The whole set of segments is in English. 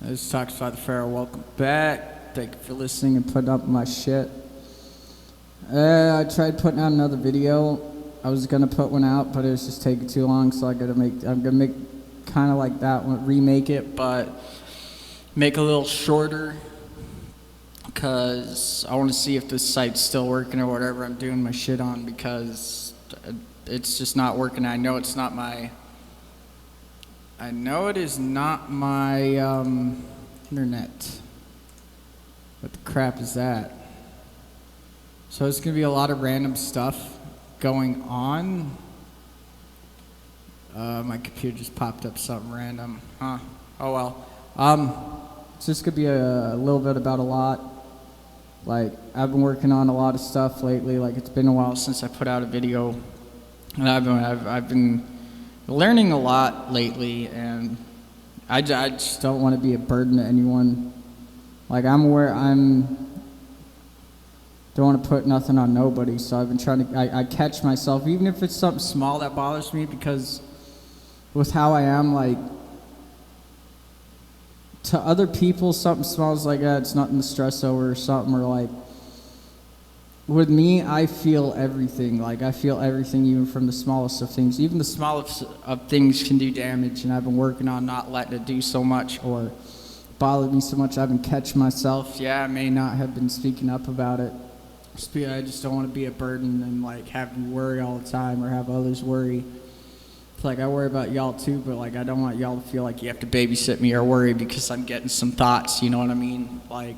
This is Talks by the Pharaoh. Welcome back. Thank you for listening and putting up my shit. I tried putting out another video. I was gonna put one out, but it was just taking too long, so I'm gonna make kind of like that one, remake it, but make a little shorter, because I want to see if this site's still working or whatever I'm doing my shit on, because it's just not working. I know it's not my... I know it is not my internet. What the crap is that? So it's going to be a lot of random stuff going on. My computer just popped up something random. Huh. Oh well. It's just going to be a little bit about a lot. Like, I've been working on a lot of stuff lately. Like, it's been a while since I put out a video. And I've been learning a lot lately, and I just don't want to be a burden to anyone. Like, I'm aware don't want to put nothing on nobody, so I've been trying to, I catch myself, even if it's something small that bothers me, because with how I am, like, to other people, something small is like, it's nothing to stress over or something, or like, with me, I feel everything. Like, I feel everything, even from the smallest of things. Even the smallest of things can do damage, and I've been working on not letting it do so much or bother me so much. I've been catching myself. Yeah, I may not have been speaking up about it. I just don't want to be a burden and, like, have you worry all the time or have others worry. It's like, I worry about y'all too, but, like, I don't want y'all to feel like you have to babysit me or worry because I'm getting some thoughts, you know what I mean? Like,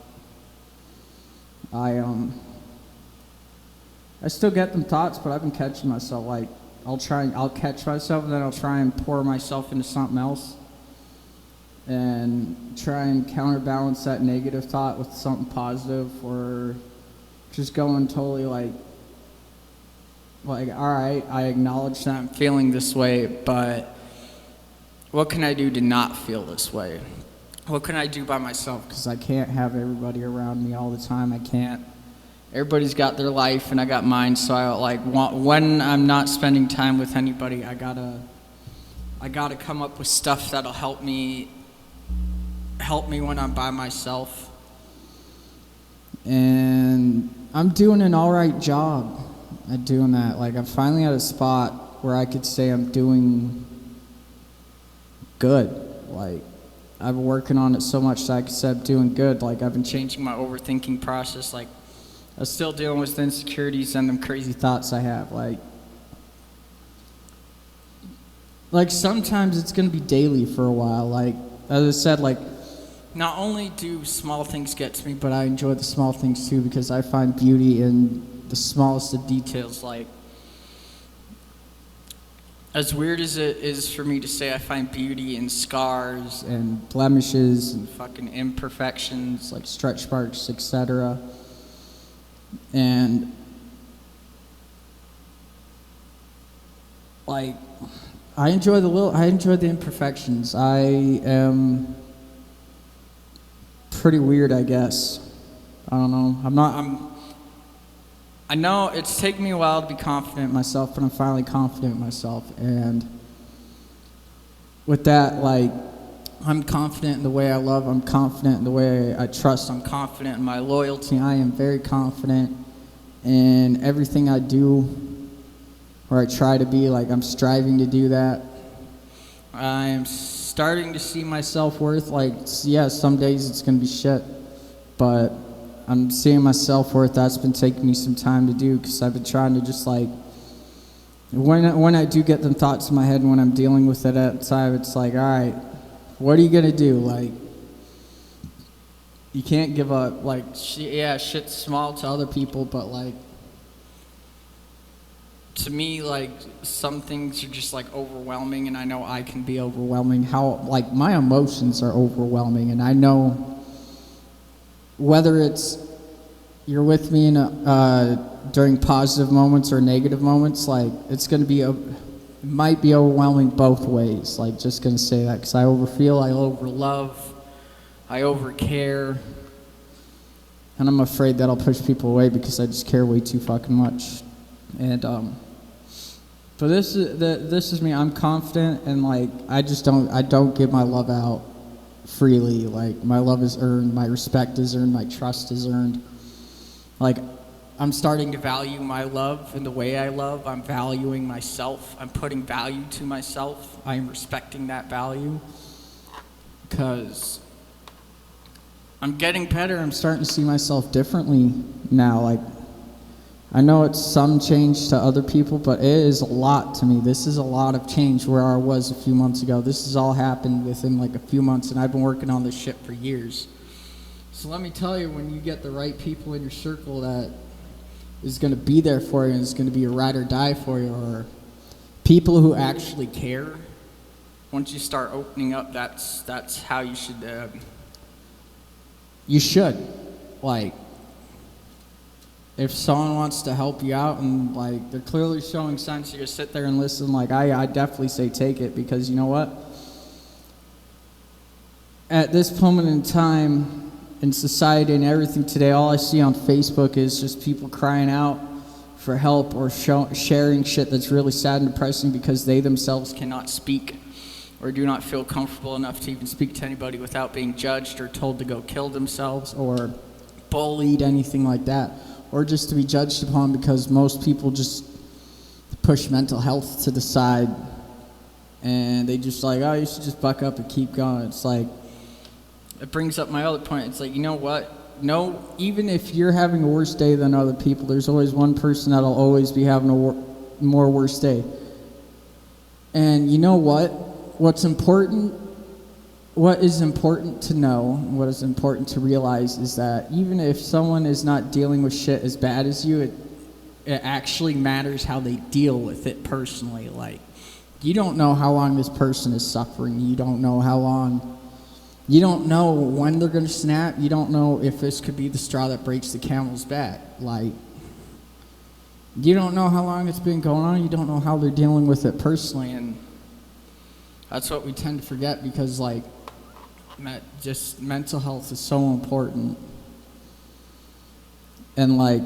I still get them thoughts, but I've been catching myself. Like, I'll catch myself, and then I'll try and pour myself into something else, and try and counterbalance that negative thought with something positive, or just going totally like, all right, I acknowledge that I'm feeling this way, but what can I do to not feel this way? What can I do by myself? Because I can't have everybody around me all the time. I can't. Everybody's got their life, and I got mine, so I when I'm not spending time with anybody, I gotta come up with stuff that'll help me when I'm by myself. And I'm doing an alright job at doing that. Like, I'm finally at a spot where I could say I'm doing good. Like, I've been working on it so much that I could say I'm doing good. Like, I've been changing my overthinking process. Like, I'm still dealing with the insecurities and them crazy thoughts I have. Like sometimes it's gonna be daily for a while. Like, as I said, like, not only do small things get to me, but I enjoy the small things too, because I find beauty in the smallest of details. Like, as weird as it is for me to say, I find beauty in scars and blemishes and fucking imperfections, like stretch marks, etc. And, like, I enjoy the imperfections. I am pretty weird, I guess. I don't know. I know it's taken me a while to be confident in myself, but I'm finally confident in myself. And with that, like, I'm confident in the way I love, I'm confident in the way I trust, I'm confident in my loyalty, I am very confident in everything I do, or I try to be. Like, I'm striving to do that. I am starting to see my self-worth. Like, yeah, some days it's gonna be shit, but I'm seeing my self-worth. That's been taking me some time to do, because I've been trying to just, like, when I do get them thoughts in my head and when I'm dealing with it at the time, it's like, all right, what are you gonna do? Like, you can't give up. Like, yeah, shit's small to other people, but, like, to me, like, some things are just, like, overwhelming, and I know I can be overwhelming. How, like, my emotions are overwhelming, and I know whether it's you're with me in during positive moments or negative moments, like, it's gonna be it might be overwhelming both ways. Like, just gonna say that, because I overfeel, I overlove, I overcare, and I'm afraid that I'll push people away because I just care way too fucking much. And but this is me. I'm confident, and, like, I don't give my love out freely. Like, my love is earned, my respect is earned, my trust is earned. Like, I'm starting to value my love and the way I love. I'm valuing myself. I'm putting value to myself. I'm respecting that value because I'm getting better. I'm starting to see myself differently now. Like, I know it's some change to other people, but it is a lot to me. This is a lot of change where I was a few months ago. This has all happened within like a few months, and I've been working on this shit for years. So let me tell you, when you get the right people in your circle that is going to be there for you and is going to be a ride or die for you, or people who actually care, once you start opening up, that's how you should. You should. Like, if someone wants to help you out and like they're clearly showing signs, you just sit there and listen. Like, I definitely say take it, because you know what? At this moment in time in society and everything today, all I see on Facebook is just people crying out for help or sharing shit that's really sad and depressing because they themselves cannot speak or do not feel comfortable enough to even speak to anybody without being judged or told to go kill themselves or bullied, anything like that, or just to be judged upon, because most people just push mental health to the side and they just like, oh, you should just buck up and keep going. It's like, it brings up my other point. It's like, you know what? No, even if you're having a worse day than other people, there's always one person that'll always be having a more worse day. And you know what? What is important to know, what is important to realize is that even if someone is not dealing with shit as bad as you, it actually matters how they deal with it personally. Like, you don't know how long this person is suffering. You don't know how long. You don't know when they're going to snap. You don't know if this could be the straw that breaks the camel's back. Like, you don't know how long it's been going on. You don't know how they're dealing with it personally. And that's what we tend to forget, because, like, just mental health is so important. And, like,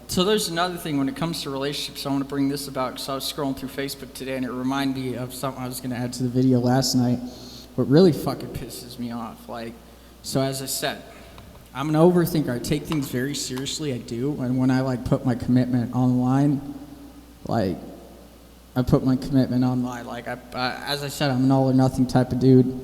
so there's another thing when it comes to relationships. I want to bring this about because I was scrolling through Facebook today and it reminded me of something I was going to add to the video last night. What really fucking pisses me off, like, so as I said, I'm an overthinker. I take things very seriously, I do, and when I, like, put my commitment online, like, I put my commitment online, like, as I said, I'm an all or nothing type of dude,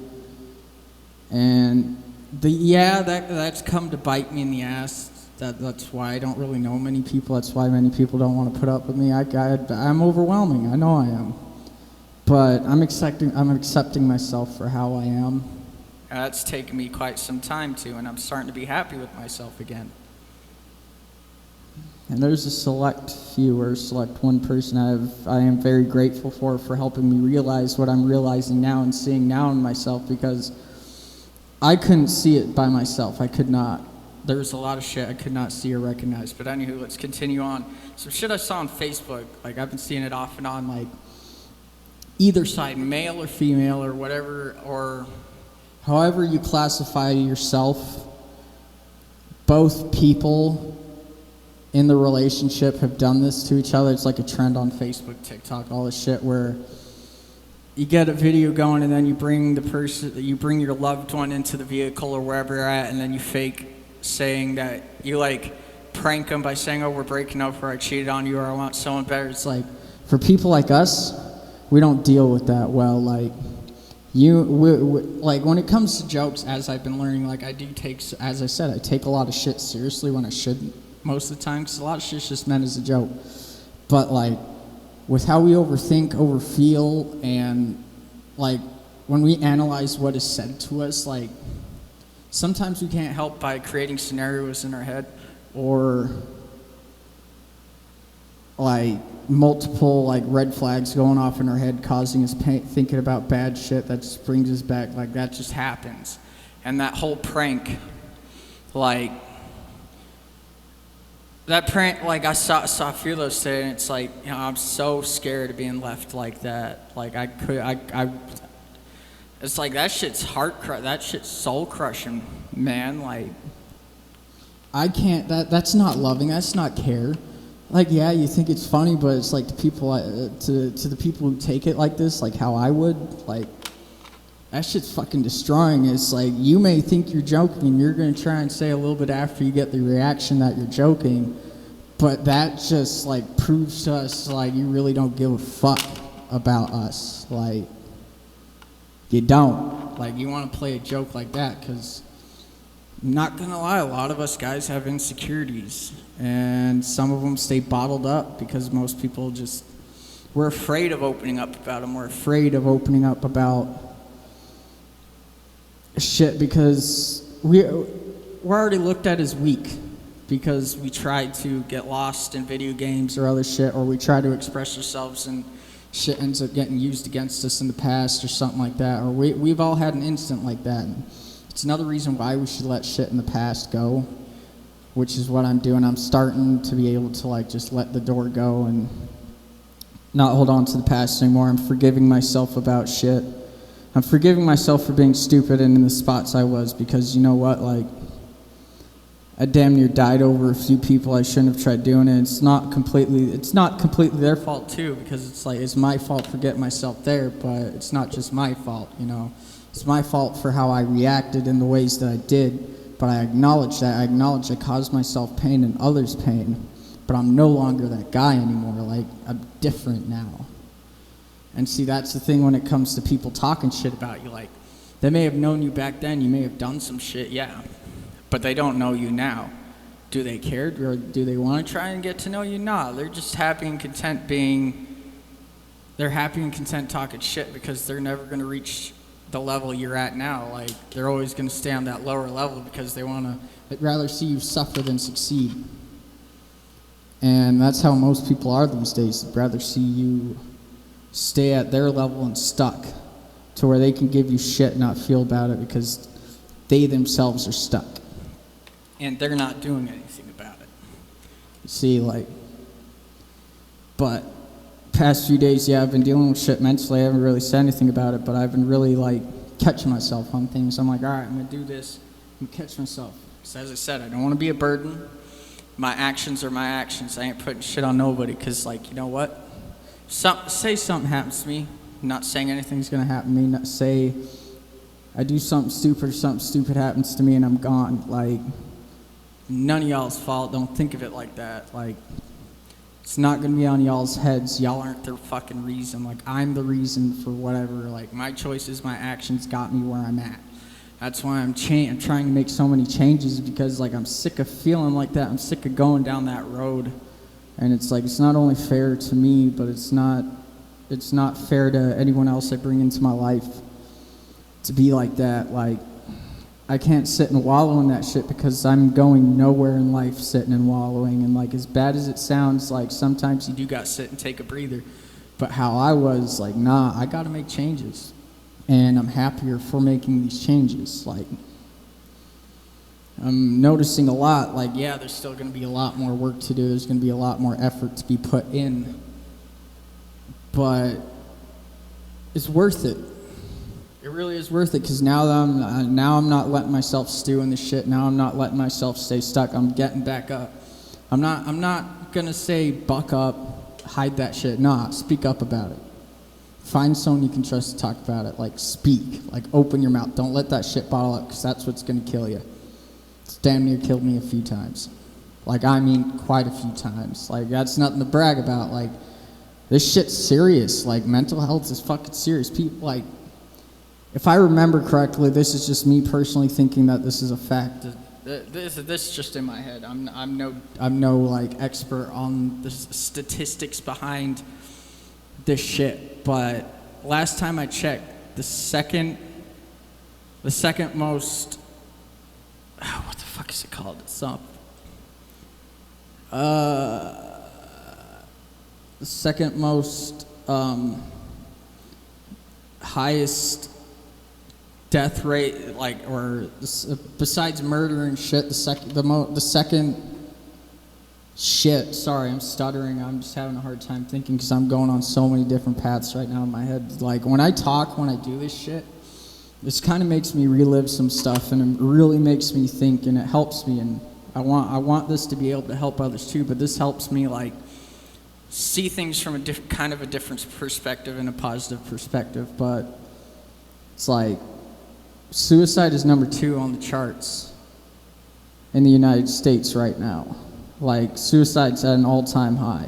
and that's come to bite me in the ass. That's why I don't really know many people. That's why many people don't want to put up with me. I'm overwhelming, I know I am. But I'm accepting myself for how I am. That's taken me quite some time too, and I'm starting to be happy with myself again. And there's a select few or select one person I am very grateful for helping me realize what I'm realizing now and seeing now in myself, because I couldn't see it by myself. I could not. There was a lot of shit I could not see or recognize. But anywho, let's continue on. Some shit I saw on Facebook, like, I've been seeing it off and on, like, either side, male or female or whatever, or however you classify yourself, both people in the relationship have done this to each other. It's like a trend on Facebook, TikTok, all this shit, where you get a video going and then you bring your loved one into the vehicle or wherever you're at, and then you fake saying that you, like, prank them by saying, oh, we're breaking up, or I cheated on you, or I want someone better. It's like, for people like us, we don't deal with that well. Like, like, when it comes to jokes, as I've been learning, like, I do take, as I said, I take a lot of shit seriously when I shouldn't most of the time, because a lot of shit's just meant as a joke. But, like, with how we overthink, overfeel, and, like, when we analyze what is said to us, like, sometimes we can't help by creating scenarios in our head, or, like, multiple, like, red flags going off in our head, causing us thinking about bad shit that just brings us back. Like, that just happens. And that whole prank, like, that prank, like, I saw a few of those today, and it's like, you know, I'm so scared of being left like that. Like, it's like, that shit's that shit's soul crushing, man. Like, I can't, that's not loving, that's not care. Like, yeah, you think it's funny, but it's like to the people who take it like this, like how I would, like, that shit's fucking destroying. It's like, you may think you're joking and you're gonna try and say a little bit after you get the reaction that you're joking, but that just like proves to us like you really don't give a fuck about us. Like, you don't. Like, you want to play a joke like that, because I'm not gonna lie, a lot of us guys have insecurities, and some of them stay bottled up because most people just, we're afraid of opening up about them. We're afraid of opening up about shit because we're already looked at as weak because we try to get lost in video games or other shit, or we try to express ourselves and shit ends up getting used against us in the past or something like that, or we've all had an instant like that. And it's another reason why we should let shit in the past go, which is what I'm doing. I'm starting to be able to like just let the door go and not hold on to the past anymore. I'm forgiving myself about shit. I'm forgiving myself for being stupid and in the spots I was, because you know what, like, I damn near died over a few people I shouldn't have tried doing it. It's not completely their fault too, because it's like, it's my fault for getting myself there, but it's not just my fault, you know. It's my fault for how I reacted in the ways that I did, but I acknowledge that. I acknowledge I caused myself pain and others pain, but I'm no longer that guy anymore. Like, I'm different now. And see, that's the thing when it comes to people talking shit about you. Like, they may have known you back then, you may have done some shit, yeah, but they don't know you now. Do they care, or do they want to try and get to know you? Nah, they're just happy and content they're happy and content talking shit because they're never going to reach the level you're at now. Like, they're always going to stay on that lower level because they'd rather see you suffer than succeed. And that's how most people are these days. They'd rather see you stay at their level and stuck to where they can give you shit and not feel about it because they themselves are stuck and they're not doing anything about it. You see, like, but past few days, yeah, I've been dealing with shit mentally. I haven't really said anything about it, but I've been really like catching myself on things. I'm like, all right, I'm gonna do this. I'm gonna catch myself. So as I said, I don't want to be a burden. My actions are my actions. I ain't putting shit on nobody, because, like, you know what? Say something happens to me. I'm not saying anything's gonna happen to me. Not say I do something stupid or something stupid happens to me and I'm gone. Like, none of y'all's fault. Don't think of it like that. Like, it's not gonna be on y'all's heads. Y'all aren't their fucking reason. Like, I'm the reason for whatever. Like, my choices, my actions got me where I'm at. That's why I'm trying to make so many changes, because, like, I'm sick of feeling like that. I'm sick of going down that road. And it's like, it's not only fair to me, but it's not fair to anyone else I bring into my life to be like that. Like, I can't sit and wallow in that shit, because I'm going nowhere in life sitting and wallowing. And, like, as bad as it sounds, like, sometimes you do got to sit and take a breather. But how I was, like, nah, I got to make changes. And I'm happier for making these changes. Like, I'm noticing a lot, like, yeah, there's still going to be a lot more work to do. There's going to be a lot more effort to be put in. But it's worth it. It really is worth it, because now I'm not letting myself stew in this shit. Now I'm not letting myself stay stuck. I'm getting back up. I'm not going to say buck up, hide that shit. Nah, speak up about it. Find someone you can trust to talk about it. Like, speak. Like, open your mouth. Don't let that shit bottle up, because that's what's going to kill you. It's damn near killed me a few times. Like, I mean, quite a few times. Like, that's nothing to brag about. Like, this shit's serious. Like, mental health is fucking serious. People, like, if I remember correctly, this is just me personally thinking that this is a fact. This is just in my head. I'm no like expert on the statistics behind this shit. But last time I checked, the second most, what the fuck is it called? It's up. The second most highest death rate, like, or besides murder and shit, the second shit. Sorry, I'm stuttering. I'm just having a hard time thinking, because I'm going on so many different paths right now in my head. Like, when I do this shit, this kind of makes me relive some stuff, and it really makes me think, and it helps me. And I want this to be able to help others too. But this helps me, like, see things from a different perspective and a positive perspective. But It's like suicide is number 2 on the charts in the United States right now. Like, suicide's at an all-time high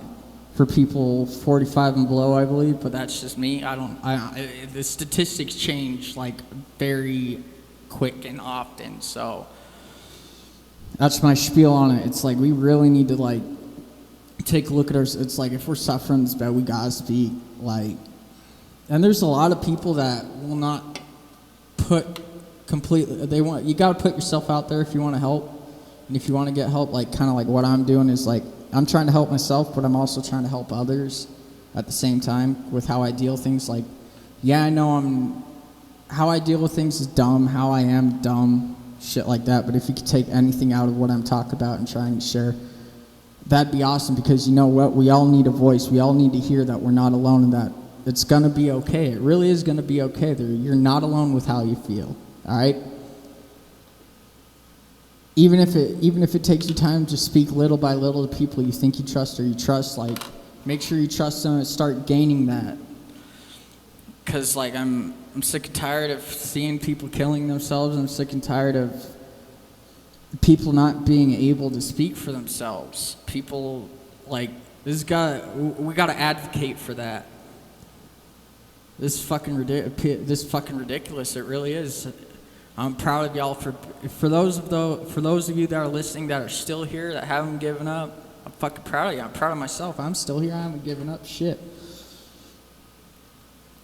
for people 45 and below, I believe, but that's just me. The statistics change, like, very quick and often, so that's my spiel on it. It's like, we really need to, like, take a look at it's like, if we're suffering this bad, we gotta speak, like, and there's a lot of people that will not put completely, you gotta put yourself out there if you want to help. And if you want to get help, like, kind of like what I'm doing is, like, I'm trying to help myself, but I'm also trying to help others at the same time with how I deal with things. Like, yeah, I know how I deal with things is dumb, how I am dumb, shit like that. But if you could take anything out of what I'm talking about and trying to share, that'd be awesome, because you know what? We all need a voice. We all need to hear that we're not alone and that it's going to be okay. It really is going to be okay. You're not alone with how you feel, all right? Even if it takes you time to speak little by little to people you think you trust or you trust, like, make sure you trust them and start gaining that. Because, like, I'm sick and tired of seeing people killing themselves. I'm sick and tired of people not being able to speak for themselves. People, like, we got to advocate for that. This is fucking ridiculous. It really is. I'm proud of y'all for those of you that are listening that are still here, that haven't given up. I'm fucking proud of you. I'm proud of myself. I'm still here. I haven't given up shit.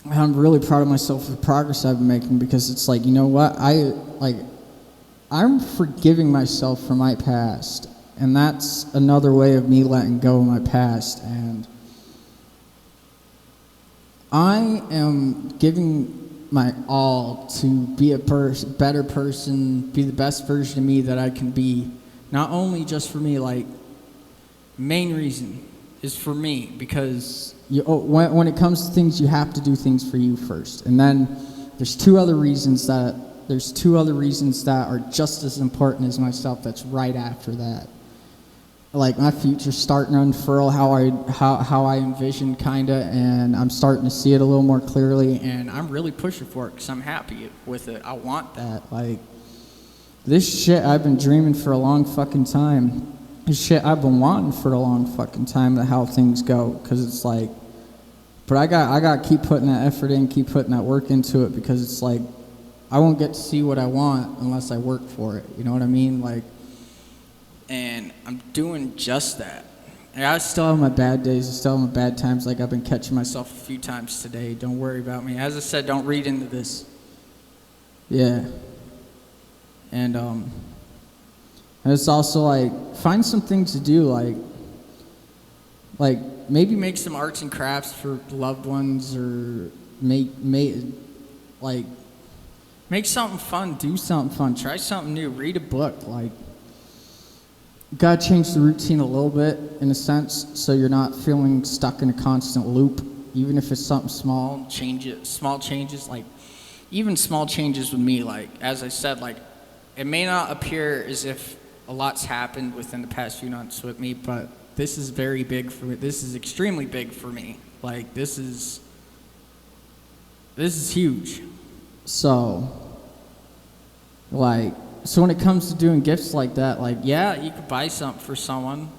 I'm really proud of myself for the progress I've been making, because it's like, you know what? I'm forgiving myself for my past, and that's another way of me letting go of my past. And I am giving my all to be a better person, be the best version of me that I can be. Not only just for me, like, main reason is for me, because when it comes to things, you have to do things for you first. And then there's two other reasons that are just as important as myself that's right after that. Like, my future's starting to unfurl how I envision, kinda, and I'm starting to see it a little more clearly, and I'm really pushing for it because I'm happy with it. I want that. Like, this shit I've been dreaming for a long fucking time. This shit I've been wanting for a long fucking time, how things go, because it's like, but I got to keep putting that effort in, keep putting that work into it, because it's like, I won't get to see what I want unless I work for it. You know what I mean? Like, and I'm doing just that. And I still have my bad days. I still have my bad times. Like, I've been catching myself a few times today. Don't worry about me. As I said, don't read into this. Yeah. And it's also like, find some things to do. Like maybe make some arts and crafts for loved ones, or make something fun. Do something fun. Try something new. Read a book. Like, gotta change the routine a little bit, in a sense, so you're not feeling stuck in a constant loop. Even if it's something small, small changes, like, even small changes with me, like, as I said, like, it may not appear as if a lot's happened within the past few months with me, but this is very big for me. This is extremely big for me. Like, this is huge. So when it comes to doing gifts like that, like, yeah, you could buy something for someone,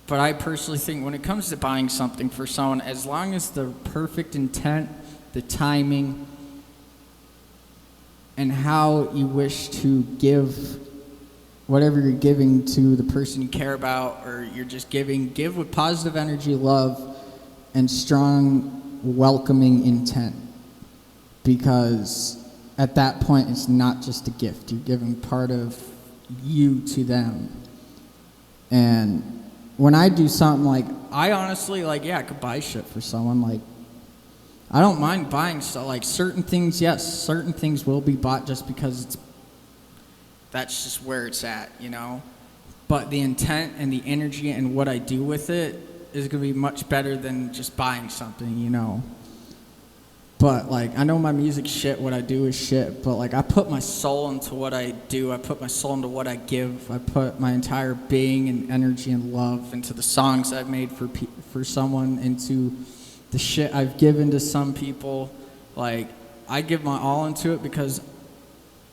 but I personally think when it comes to buying something for someone, as long as the perfect intent, the timing, and how you wish to give whatever you're giving to the person you care about, or you're just give with positive energy, love, and strong, welcoming intent. Because at that point, it's not just a gift. You're giving part of you to them. And when I do something, like, I honestly, like, yeah, I could buy shit for someone. Like, I don't mind buying stuff. Like, certain things, yes, certain things will be bought just because that's just where it's at, you know? But the intent and the energy and what I do with it is going to be much better than just buying something, you know? But, like, I know my music's shit, what I do is shit, but, like, I put my soul into what I do. I put my soul into what I give. I put my entire being and energy and love into the songs I've made for someone, into the shit I've given to some people. Like, I give my all into it because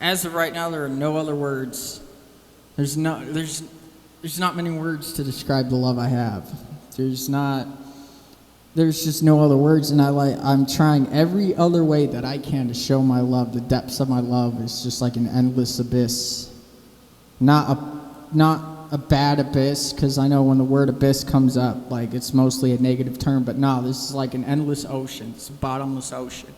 as of right now, there are no other words. There's not many words to describe the love I have. There's just no other words, and I'm trying every other way that I can to show my love. The depths of my love is just like an endless abyss. Not a bad abyss, because I know when the word abyss comes up, like it's mostly a negative term, but no, this is like an endless ocean. It's a bottomless ocean.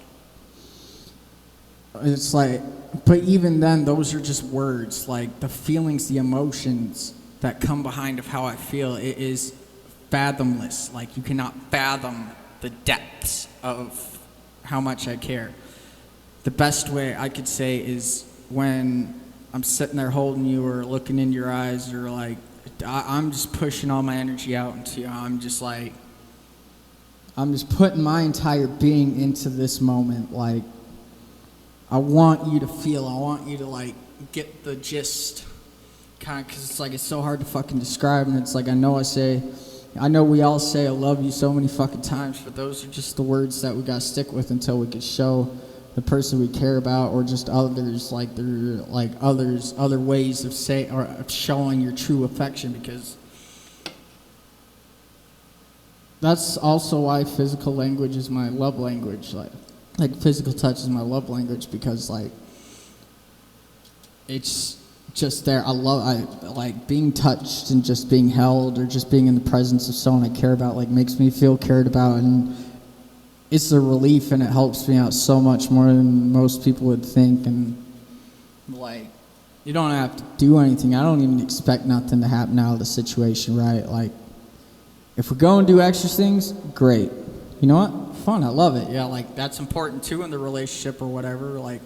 It's like, but even then, those are just words. Like the feelings, the emotions that come behind of how I feel, it is fathomless. Like you cannot fathom the depths of how much I care. The best way I could say is when I'm sitting there holding you or looking in your eyes, or like I'm just pushing all my energy out into you. I'm just putting my entire being into this moment. Like I want you to feel, I want you to like get the gist, kind of, because it's like it's so hard to fucking describe. And it's like I know we all say I love you so many fucking times, but those are just the words that we gotta stick with until we can show the person we care about, or just others, like there are like other ways of saying or of showing your true affection, because that's also why physical language is my love language. Like physical touch is my love language, because like it's just there. I like being touched and just being held, or just being in the presence of someone I care about, like makes me feel cared about, and it's a relief, and it helps me out so much more than most people would think. And like you don't have to do anything. I don't even expect nothing to happen out of the situation, right? Like if we go and do extra things, great. You know what? Fun. I love it. Yeah, like that's important too in the relationship or whatever, like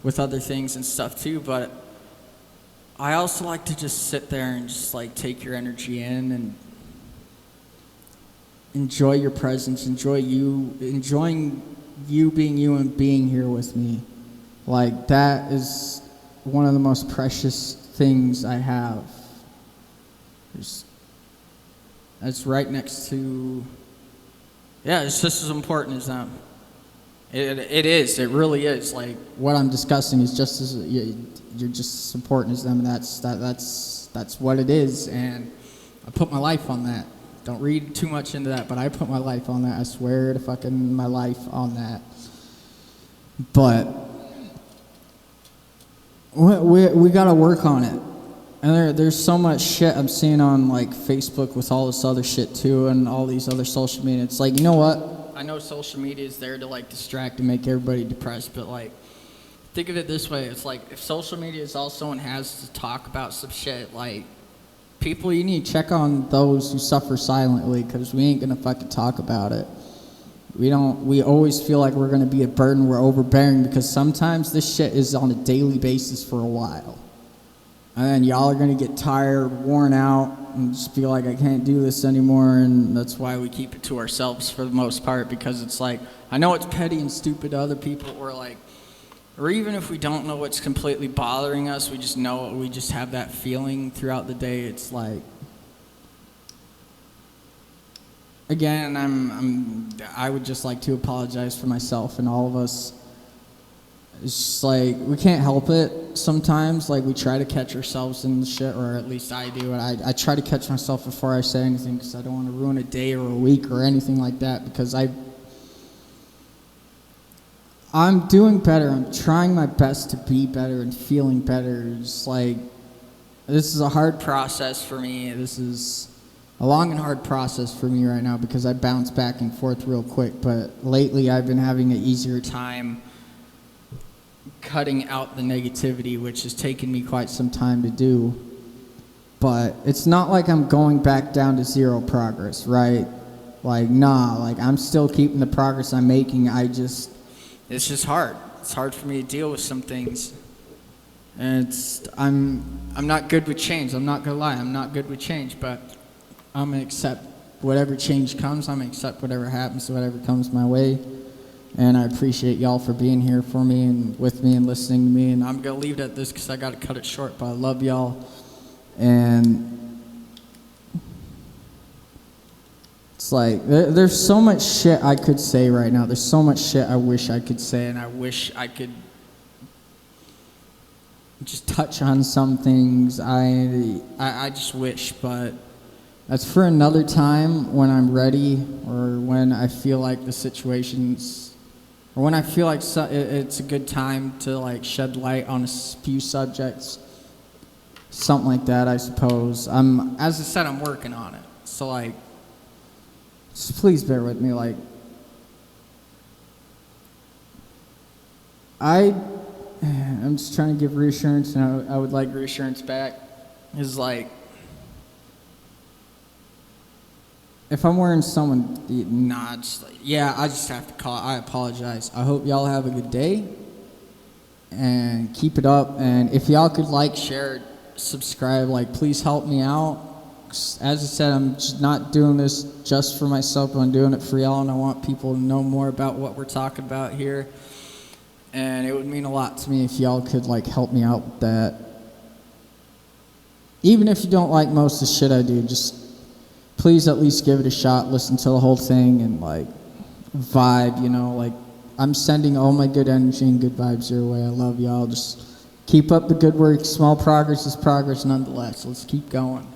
with other things and stuff too. But I also like to just sit there and just like take your energy in and enjoy your presence, enjoying you being you and being here with me. Like that is one of the most precious things I have. That's right next to, yeah, it's just as important as them. It is. It really is. Like what I'm discussing is just as you're just as important as them. And that's what it is. And I put my life on that. Don't read too much into that, but I put my life on that. I swear to fucking my life on that. But we gotta work on it. And there's so much shit I'm seeing on like Facebook with all this other shit too, and all these other social media. It's like, you know what? I know social media is there to like distract and make everybody depressed, but like think of it this way. It's like if social media is all someone has to talk about some shit, like people, you need to check on those who suffer silently, because we ain't gonna fucking talk about it. We always feel like we're gonna be a burden, we're overbearing, because sometimes this shit is on a daily basis for a while. And then y'all are gonna get tired, worn out, and just feel like I can't do this anymore, and that's why we keep it to ourselves for the most part, because it's like, I know it's petty and stupid to other people, or even if we don't know what's completely bothering us, we just have that feeling throughout the day. It's like, again, I would just like to apologize for myself and all of us. It's just like, we can't help it sometimes. Like, we try to catch ourselves in the shit, or at least I do. And I try to catch myself before I say anything, because I don't want to ruin a day or a week or anything like that, because I'm doing better. I'm trying my best to be better and feeling better. It's like, this is a hard process for me. This is a long and hard process for me right now, because I bounce back and forth real quick. But lately I've been having an easier time cutting out the negativity, which has taken me quite some time to do. But it's not like I'm going back down to zero progress, right? Like, nah, like I'm still keeping the progress I'm making. It's just hard. It's hard for me to deal with some things. And I'm not good with change. I'm not gonna lie, I'm not good with change, but I'm gonna accept whatever change comes. I'm gonna accept whatever happens, whatever comes my way. And I appreciate y'all for being here for me and with me and listening to me. And I'm gonna leave it at this because I gotta cut it short, but I love y'all. And It's like, there's so much shit I could say right now. There's so much shit I wish I could say, and I wish I could just touch on some things. I just wish, but that's for another time when I'm ready, or when I feel like the situation's, or when I feel like it's a good time to like shed light on a few subjects. Something like that, I suppose. As I said, I'm working on it. So like, just please bear with me. Like, I'm just trying to give reassurance, and I would like reassurance back. Is like, if I'm wearing someone, nah, just like, yeah, I just have to call. I apologize. I hope y'all have a good day, and keep it up. And if y'all could like, share, subscribe, like, please help me out. As I said, I'm just not doing this just for myself, but I'm doing it for y'all, and I want people to know more about what we're talking about here. And it would mean a lot to me if y'all could like help me out with that. Even if you don't like most of the shit I do, just please at least give it a shot, listen to the whole thing, and like vibe, you know, like I'm sending all my good energy and good vibes your way. I love y'all. Just keep up the good work. Small progress is progress nonetheless. Let's keep going.